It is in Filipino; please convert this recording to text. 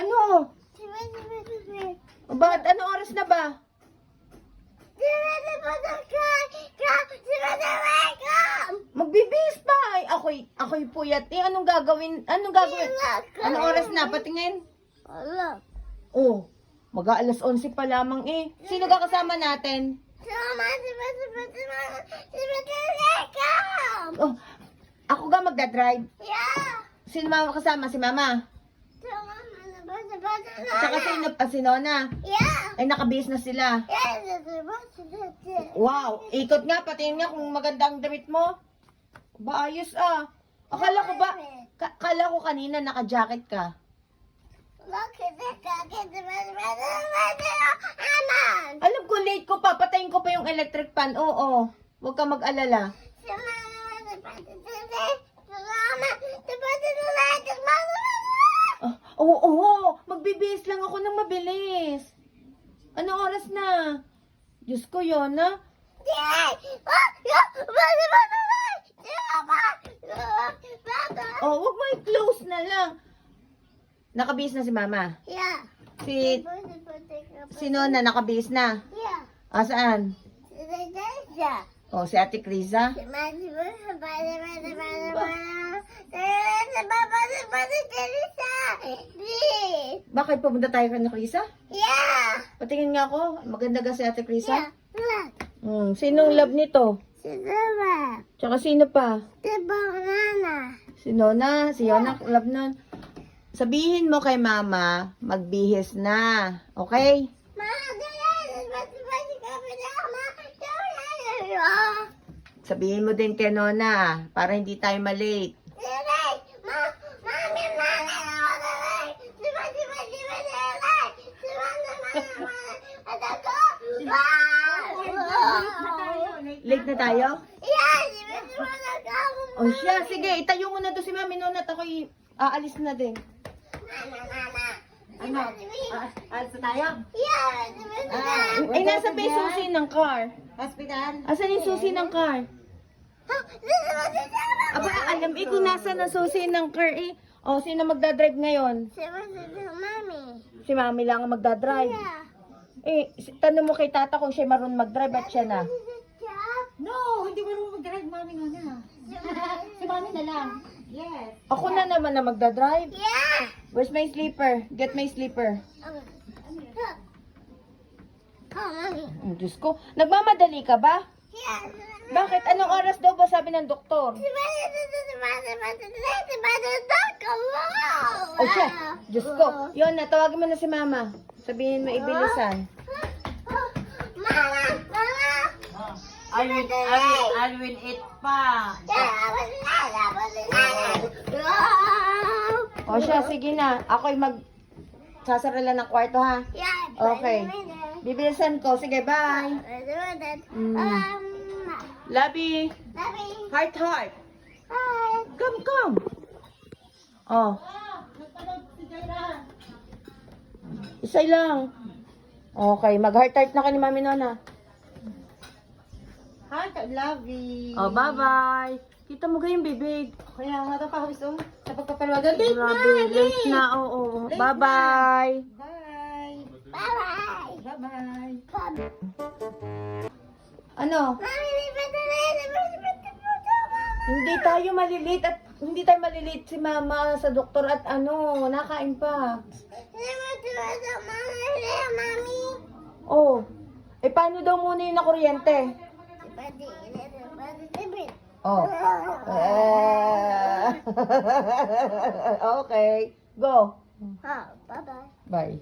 Ano? O, bakit? Ano oras na ba? Magbibihis pa. Ay, ako'y puyat. Eh, anong gagawin? Anong gagawin? Anong oras na? Patingin. Oh, mag-aalas 11 pa lamang eh. Sino kakasama natin? Oh, ako ga magdadrive. Sino mama kasama? Si mama? Tsaka si Nona? Ay, nakabihis na sila. Wow, ikot nga, patingin nga kung maganda ang damit mo. Ba, ayos ah. Akala ko ba, kala ko kanina naka-jacket ka. Alam ko, late ko pa. Patayin ko pa yung electric fan. Oo. Huwag ka mag-alala. Oo. Magbibihis lang ako ng mabilis. Anong oras na? Diyos ko, Yona. Oh, huwag mo i-close na lang. Nakabihis na si Mama. Si Nona nakabihis na. Ah, saan? Oh, si Ate Krisa. Bakit pumunta tayo kay Krisa? Patingin nga ako. Maganda ka si Ate Krisa? Sinong love nito? Tsaka sino pa? Si Nona. Si Yona, love nun. Sabihin mo kay Mama, magbihis na. Okay? Sabihin mo din kay Nona, para hindi tayo malate. Late na tayo? O siya, sige, itayo mo na to si Mami Nona at ako'y aalis na din. Ano? Alis na tayo? Ay, nasa pa yung susi ng car. Hospital? Asan yung susi ng car? Aba, alam eh kung nasa na susi ng car eh. O, sino magdadrive ngayon? Si Mami lang ang magdadrive. Eh, tanong mo kay Tata kung siya marunong magdrive at siya na. No, hindi mo mag-drive, mami nga na. Si mami na lang. Yes. Ako na naman na magdadrive. Where's my sleeper? Get my sleeper. Diyos ko, nagmamadali ka ba? Bakit? Anong oras daw ba sabi ng doktor? O siya, Diyos ko. Yun, natawagin mo na si Mama. Sabihin mo ibilisan. I will eat pa. O siya, sige na. Ako'y sasara lang ng kwarto ha. Okay. Bibilisan ko. Sige, bye. Labi. Heart, heart. Come. Oh. Isa lang. Okay, mag-heart heart na ka ni Mami Nona. Heart, love you. Oh, bye-bye. Kita mo yung bibig. Kaya nga ito pa, gusto sa pagpapalawagan. Late na, Grabe, late na. Oo. Bye-bye. Bye. Bye-bye. Ano? Hindi tayo malilate at hindi tayo malilate si Mama sa doktor at nakain pa. Oh. Eh, paano daw muna yung nakuryente? Oh. Okay. Go. Bye-bye. Bye.